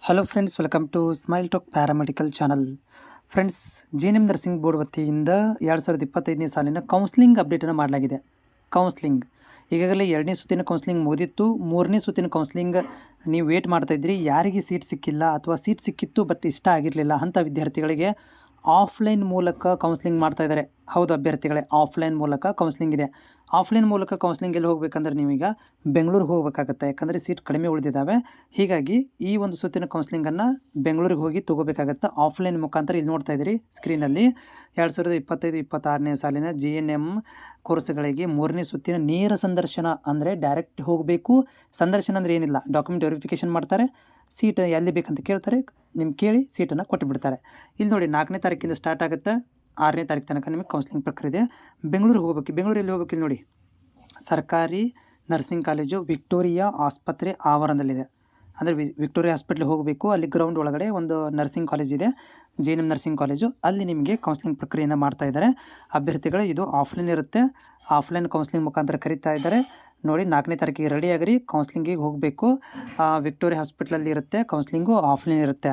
Hello friends, welcome to smile talk paramedical channel. Friends, JNM nursing board ವತಿಯಿಂದ 2025ನೇ ಸಾಲಿನ counselling ಅಪ್ಡೇಟನ್ನು ಮಾಡಲಾಗಿದೆ. Counselling ಈಗಾಗಲೇ 2ನೇ ಸುತ್ತಿನ ಕೌನ್ಸ್ಲಿಂಗ್ ಮುಗಿದಿತ್ತು. 3ನೇ ಸುತ್ತಿನ ಕೌನ್ಸ್ಲಿಂಗ್ ನೀವು ವೇಟ್ ಮಾಡ್ತಾಯಿದ್ರಿ. ಯಾರಿಗೆ ಸೀಟ್ ಸಿಕ್ಕಿಲ್ಲ ಅಥವಾ ಸೀಟ್ ಸಿಕ್ಕಿತ್ತು ಬಟ್ ಇಷ್ಟ ಆಗಿರಲಿಲ್ಲ ಅಂಥ ವಿದ್ಯಾರ್ಥಿಗಳಿಗೆ ಆಫ್ಲೈನ್ ಮೂಲಕ ಕೌನ್ಸ್ಲಿಂಗ್ ಮಾಡ್ತಾ ಇದ್ದಾರೆ. ಹೌದು ಅಭ್ಯರ್ಥಿಗಳೇ, ಆಫ್ಲೈನ್ ಮೂಲಕ ಕೌನ್ಸ್ಲಿಂಗ್ ಇದೆ. ಆಫ್ಲೈನ್ ಮೂಲಕ ಕೌನ್ಸ್ಲಿಂಗ್ ಎಲ್ಲಿ ಹೋಗಬೇಕಂದ್ರೆ ನೀವೀಗ ಬೆಂಗಳೂರಿಗೆ ಹೋಗಬೇಕಾಗತ್ತೆ. ಯಾಕಂದರೆ ಸೀಟ್ ಕಡಿಮೆ ಉಳಿದಿದ್ದಾವೆ. ಹೀಗಾಗಿ ಈ ಒಂದು ಸುತ್ತಿನ ಕೌನ್ಸ್ಲಿಂಗನ್ನು ಬೆಂಗಳೂರಿಗೆ ಹೋಗಿ ತೊಗೋಬೇಕಾಗತ್ತೆ ಆಫ್ಲೈನ್ ಮುಖಾಂತರ. ಇಲ್ಲಿ ನೋಡ್ತಾ ಇದ್ದೀರಿ ಸ್ಕ್ರೀನಲ್ಲಿ 2025-26ನೇ ಸಾಲಿನ JNM ಕೋರ್ಸ್ಗಳಿಗೆ 3ನೇ ಸುತ್ತಿನ ನೇರ ಸಂದರ್ಶನ ಅಂದರೆ ಡೈರೆಕ್ಟ್ ಹೋಗಬೇಕು. ಸಂದರ್ಶನ ಅಂದರೆ ಏನಿಲ್ಲ, ಡಾಕ್ಯುಮೆಂಟ್ ವೆರಿಫಿಕೇಷನ್ ಮಾಡ್ತಾರೆ, ಸೀಟ್ ಎಲ್ಲಿ ಬೇಕಂತ ಕೇಳ್ತಾರೆ, ನಿಮ್ಗೆ ಕೇಳಿ ಸೀಟನ್ನು ಕೊಟ್ಟುಬಿಡ್ತಾರೆ. ಇಲ್ಲಿ ನೋಡಿ 4ನೇ ತಾರೀಕಿಂದ ಸ್ಟಾರ್ಟ್ ಆಗುತ್ತೆ, 6ನೇ ತಾರೀಕು ತನಕ ನಿಮಗೆ ಕೌನ್ಸ್ಲಿಂಗ್ ಪ್ರಕ್ರಿಯೆ ಇದೆ. ಬೆಂಗಳೂರಿಗೆ ಹೋಗ್ಬೇಕು. ಬೆಂಗಳೂರಲ್ಲಿ ಹೋಗ್ಬೇಕು. ಇಲ್ಲಿ ನೋಡಿ, ಸರ್ಕಾರಿ ನರ್ಸಿಂಗ್ ಕಾಲೇಜು ವಿಕ್ಟೋರಿಯಾ ಆಸ್ಪತ್ರೆ ಆವರಣದಲ್ಲಿದೆ. ಅಂದರೆ ವಿಕ್ಟೋರಿಯಾ ಹಾಸ್ಪಿಟ್ಲಿಗೆ ಹೋಗಬೇಕು. ಅಲ್ಲಿ ಗ್ರೌಂಡ್ ಒಳಗಡೆ ಒಂದು ನರ್ಸಿಂಗ್ ಕಾಲೇಜ್ ಇದೆ, JNM ನರ್ಸಿಂಗ್ ಕಾಲೇಜು. ಅಲ್ಲಿ ನಿಮಗೆ ಕೌನ್ಸ್ಲಿಂಗ್ ಪ್ರಕ್ರಿಯೆಯನ್ನು ಮಾಡ್ತಾ ಇದ್ದಾರೆ. ಅಭ್ಯರ್ಥಿಗಳು ಇದು ಆಫ್ಲೈನ್ ಇರುತ್ತೆ. ಆಫ್ಲೈನ್ ಕೌನ್ಸ್ಲಿಂಗ್ ಮುಖಾಂತರ ಕರೀತಾ ಇದ್ದಾರೆ. ನೋಡಿ, 4ನೇ ತಾರೀಕಿಗೆ ರೆಡಿ ಆಗಿರಿ, ಕೌನ್ಸ್ಲಿಂಗಿಗೆ ಹೋಗಬೇಕು. ವಿಕ್ಟೋರಿಯಾ ಹಾಸ್ಪಿಟ್ಲಲ್ಲಿ ಇರುತ್ತೆ ಕೌನ್ಸ್ಲಿಂಗು, ಆಫ್ಲೈನ್ ಇರುತ್ತೆ.